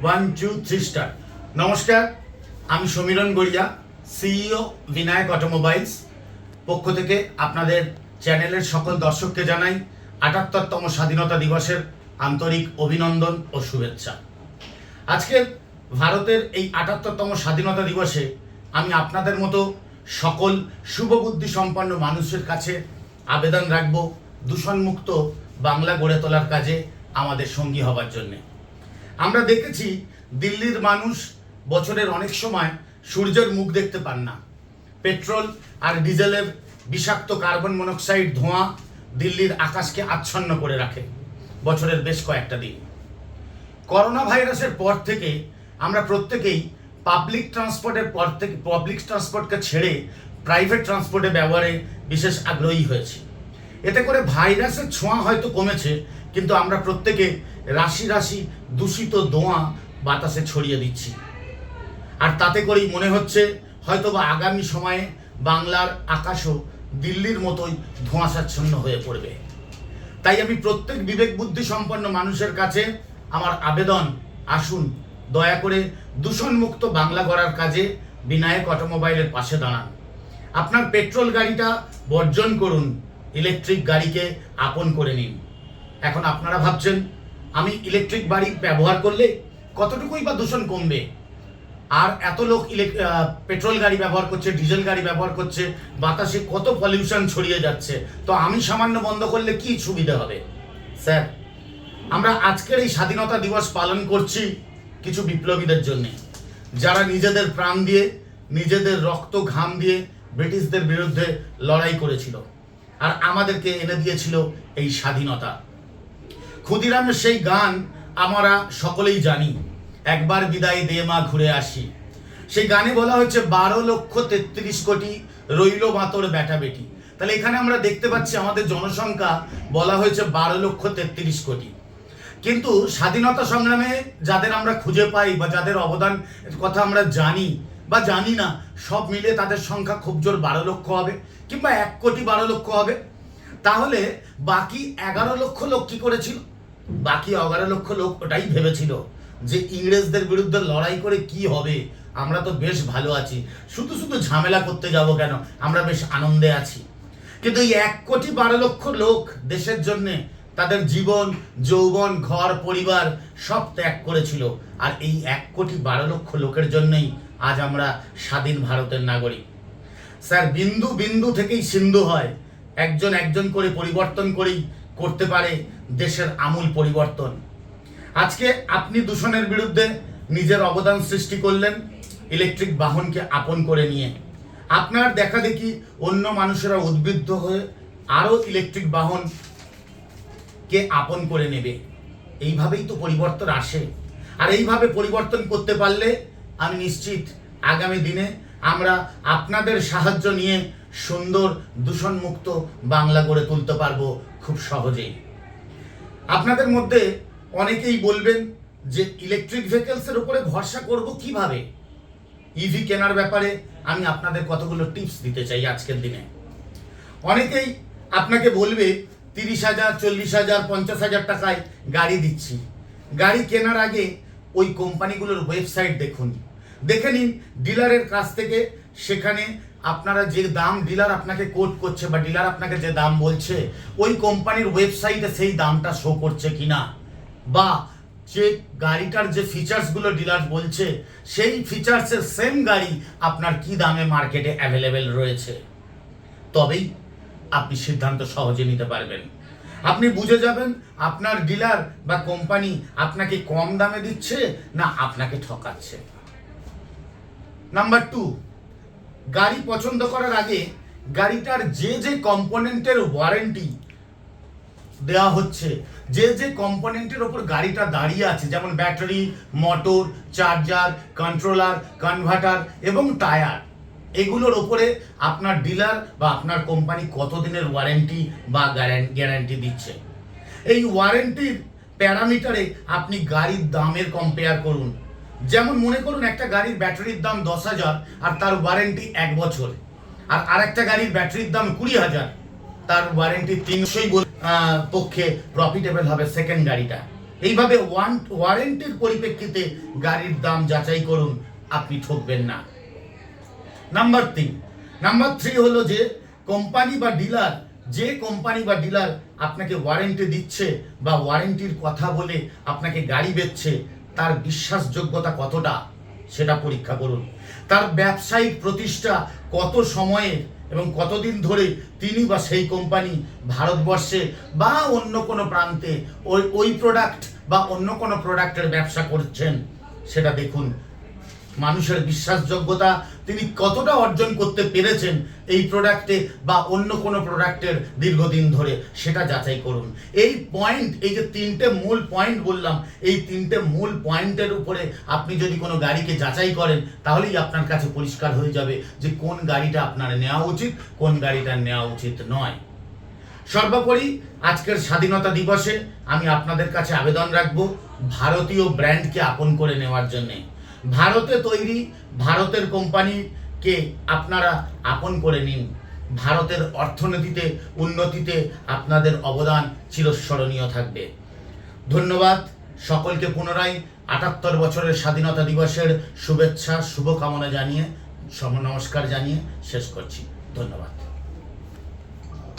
1 2 3 star. নমস্কার, আমি সমীরণ Garia, CEO Vinayak automobiles পক্ষ থেকে আপনাদের চ্যানেলের সকল দর্শককে জানাই ৭৮তম স্বাধীনতা দিবসের আন্তরিক অভিনন্দন ও শুভেচ্ছা। আজকে ভারতের এই ৭৮তম স্বাধীনতা দিবসে আমি আপনাদের মতো সকল শুভবুদ্ধি সম্পন্ন মানুষের কাছে আবেদন রাখব দূষণমুক্ত বাংলা গড়ে তোলার কাজে আমাদের সঙ্গী হবার জন্যে। আমরা দেখেছি দিল্লির মানুষ বছরের অনেক সময় সূর্যের মুখ দেখতে পান না। পেট্রোল আর ডিজেলের বিষাক্ত কার্বন মনোক্সাইড ধোঁয়া দিল্লির আকাশকে আচ্ছন্ন করে রাখে বছরের বেশ কয়েকটা দিন। করোনা ভাইরাসের পর থেকে আমরা প্রত্যেকেই পাবলিক ট্রান্সপোর্টকে ছেড়ে প্রাইভেট ট্রান্সপোর্টে ব্যবহারে বিশেষ আগ্রহী হয়েছি। এতে করে ভাইরাসের ছোঁয়া হয়তো কমেছে, কিন্তু আমরা প্রত্যেকে রাশি রাশি দূষিত ধোঁয়া বাতাসে ছড়িয়ে দিচ্ছি। আর তাতে করেই মনে হচ্ছে হয়তোবা আগামী সময়ে বাংলার আকাশও দিল্লির মতোই ধোঁয়াশাচ্ছন্ন হয়ে পড়বে। তাই আমি প্রত্যেক বিবেক বুদ্ধি সম্পন্ন মানুষের কাছে আমার আবেদন, আসুন দয়া করে দূষণমুক্ত বাংলা গড়ার কাজে বিনায়ক অটোমোবাইলের পাশে দাঁড়ান। আপনার পেট্রোল গাড়িটা বর্জন করুন, ইলেকট্রিক গাড়িকে আপন করে নিন। এখন আপনারা ভাবছেন আমি ইলেকট্রিক গাড়ি ব্যবহার করলে কতটুকুই বা দূষণ কমবে, আর এত লোক পেট্রোল গাড়ি ব্যবহার করছে, ডিজেল গাড়ি ব্যবহার করছে, বাতাসে কত পলিউশন ছড়িয়ে যাচ্ছে, তো আমি সামান্য বন্ধ করলে কি সুবিধা হবে? স্যার, আমরা আজকের এই স্বাধীনতা দিবস পালন করছি কিছু বিপ্লবীদের জন্যে, যারা নিজেদের প্রাণ দিয়ে, নিজেদের রক্ত ঘাম দিয়ে ব্রিটিশদের বিরুদ্ধে লড়াই করেছিল আর আমাদেরকে এনে দিয়েছিল এই স্বাধীনতা। ক্ষুদিরামের সেই গান আমরা সকলেই জানি, একবার বিদায় দে মা ঘুরে আসি। সেই গানে বলা হয়েছে ১২,৩৩,০০,০০,০০০ রইল মাতর বেটা বেটি। তাহলে এখানে আমরা দেখতে পাচ্ছি আমাদের জনসংখ্যা বলা হয়েছে ১২,৩৩,০০,০০,০০০। কিন্তু স্বাধীনতা সংগ্রামে যাদের আমরা খুঁজে পাই বা যাদের অবদান কথা আমরা জানি বা জানি না, সব মিলে তাদের সংখ্যা খুব জোর ১২ লক্ষ হবে কিংবা ১,১২,০০,০০০ হবে। তাহলে বাকি ১১ লক্ষ লোক কি করেছিল? বাকি ১১ লক্ষ লোক ওটাই ভেবেছিল যে ইংরেজদের বিরুদ্ধে লড়াই করে কি হবে, আমরা তো বেশ ভালো আছি, শুধু শুধু ঝামেলা করতে যাব কেন, আমরা বেশ আনন্দে আছি। কিন্তু এই ১,১২,০০,০০০ লোক দেশের জন্যে তাদের জীবন, যৌবন, ঘর, পরিবার সব ত্যাগ করেছিল। আর এই ১,১২,০০,০০০ লোকের জন্যই আজ আমরা স্বাধীন ভারতের নাগরিক। স্যার, বিন্দু বিন্দু থেকেই সিন্ধু হয়। একজন একজন করে পরিবর্তন করেই করতে পারে দেশের আমূল পরিবর্তন। আজকে আপনি দূষণের বিরুদ্ধে নিজের অবদান সৃষ্টি করলেন ইলেকট্রিক বাহনকে আপন করে নিয়ে। আপনার দেখা দেখি অন্য মানুষেরা উদ্বুদ্ধ হয়ে আরও ইলেকট্রিক বাহনকে আপন করে নেবে। এইভাবেই তো পরিবর্তন আসে। আর এইভাবে পরিবর্তন করতে পারলে আমি নিশ্চিত আগামী দিনে আমরা আপনাদের সাহায্য নিয়ে সুন্দর দূষণমুক্ত বাংলা গড়ে তুলতে পারবো খুব সহজেই। আপনাদের মধ্যে অনেকেই বলবেন যে ইলেকট্রিক ভেহিকলসের উপরে ভরসা করব কিভাবে। ইভি কেনার ব্যাপারে আমি আপনাদের কতগুলো টিপস দিতে চাই আজকের দিনে। অনেকেই আপনাকে বলবে ৩০,০০০, ৪০,০০০, ৫০,০০০ টাকায় গাড়ি দিচ্ছি। গাড়ি কেনার আগে ওই কোম্পানিগুলোর ওয়েবসাইট দেখুন, দেখে নিন ডিলারের কাছ থেকে সেখানে আপনারা যে দাম ডিলার আপনাকে কোট করছে বা ডিলার আপনাকে যে দাম বলছে ওই কোম্পানির ওয়েবসাইটে সেই দামটা শো করছে কিনা, বা যে গাড়িটার যে ফিচার্সগুলো ডিলার বলছে সেই ফিচার্সের সেম গাড়ি আপনার কি দামে মার্কেটে অ্যাভেলেবেল রয়েছে। তবেই আপনি সিদ্ধান্ত সহজে নিতে পারবেন। আপনি বুঝে যাবেন আপনার ডিলার বা কোম্পানি আপনাকে কম দামে দিচ্ছে না আপনাকে ঠকাচ্ছে। নাম্বার ২, গাড়ি পছন্দ করার আগে গাড়িটার যে যে কম্পোনেন্টের ওয়ারেন্টি দেওয়া হচ্ছে, যে যে কম্পোনেন্টের ওপর গাড়িটা দাঁড়িয়ে আছে, যেমন battery, motor, charger, controller, converter এবং টায়ার, এগুলোর ওপরে আপনার ডিলার বা আপনার কোম্পানি কতদিনের ওয়ারেন্টি বা গ্যারান্টি দিচ্ছে। এই ওয়ারেন্টির প্যারামিটারে আপনি গাড়ির দামের কম্পেয়ার করুন। যেমন মনে করুন একটা গাড়ির ব্যাটারির দাম ১০,০০০ আর তার ওয়ারেন্টি ১ বছর, আর আরেকটা গাড়ির ব্যাটারির দাম ২০,০০০, তার ওয়ারেন্টি ৩০০ পক্ষে প্রফিটেবল হবে সেকেন্ড গাড়িটা। এইভাবে ওয়ারেন্টির পরিপ্রেক্ষিতে গাড়ির দাম যাচাই করুন, আপনি ঠকবেন না। নাম্বার থ্রি হলো যে কোম্পানি বা ডিলার, যে কোম্পানি বা ডিলার আপনাকে ওয়ারেন্টি দিচ্ছে বা ওয়ারেন্টির কথা বলে আপনাকে গাড়ি বেচছে, তার বিশ্বাসযোগ্যতা কতটা সেটা পরীক্ষা করুন। তার ব্যবসায়িক প্রতিষ্ঠা কত সময়ে এবং কতদিন ধরে তিনি বা সেই কোম্পানি ভারতবর্ষে বা অন্য কোনো প্রান্তে ওই প্রোডাক্ট বা অন্য কোনো প্রোডাক্টের ব্যবসা করছেন, সেটা দেখুন। মানুষের বিশ্বাসযোগ্যতা তিনি কতটা অর্জন করতে পেরেছেন এই প্রোডাক্টে বা অন্য কোনো প্রোডাক্টের দীর্ঘদিন ধরে, সেটা যাচাই করুন। এই যে তিনটে মূল পয়েন্ট বললাম, এই তিনটে মূল পয়েন্টের উপরে আপনি যদি কোনো গাড়িকে যাচাই করেন, তাহলেই আপনার কাছে পরিষ্কার হয়ে যাবে যে কোন গাড়িটা আপনার নেওয়া উচিত, কোন গাড়িটা নেওয়া উচিত নয়। সর্বোপরি আজকের স্বাধীনতা দিবসে আমি আপনাদের কাছে আবেদন রাখবো ভারতীয় ব্র্যান্ডকে আপন করে নেওয়ার জন্যে। ভারতে তৈরি ভারতের কোম্পানিকে আপনারা আপন করে নিন। ভারতের অর্থনীতিতে উন্নতিতে আপনাদের অবদান চিরস্মরণীয় থাকবে। ধন্যবাদ সকলকে। পুনরায় ৭৮ বছরের স্বাধীনতা দিবসের শুভেচ্ছা শুভকামনা জানিয়ে নমস্কার জানিয়ে শেষ করছি। ধন্যবাদ।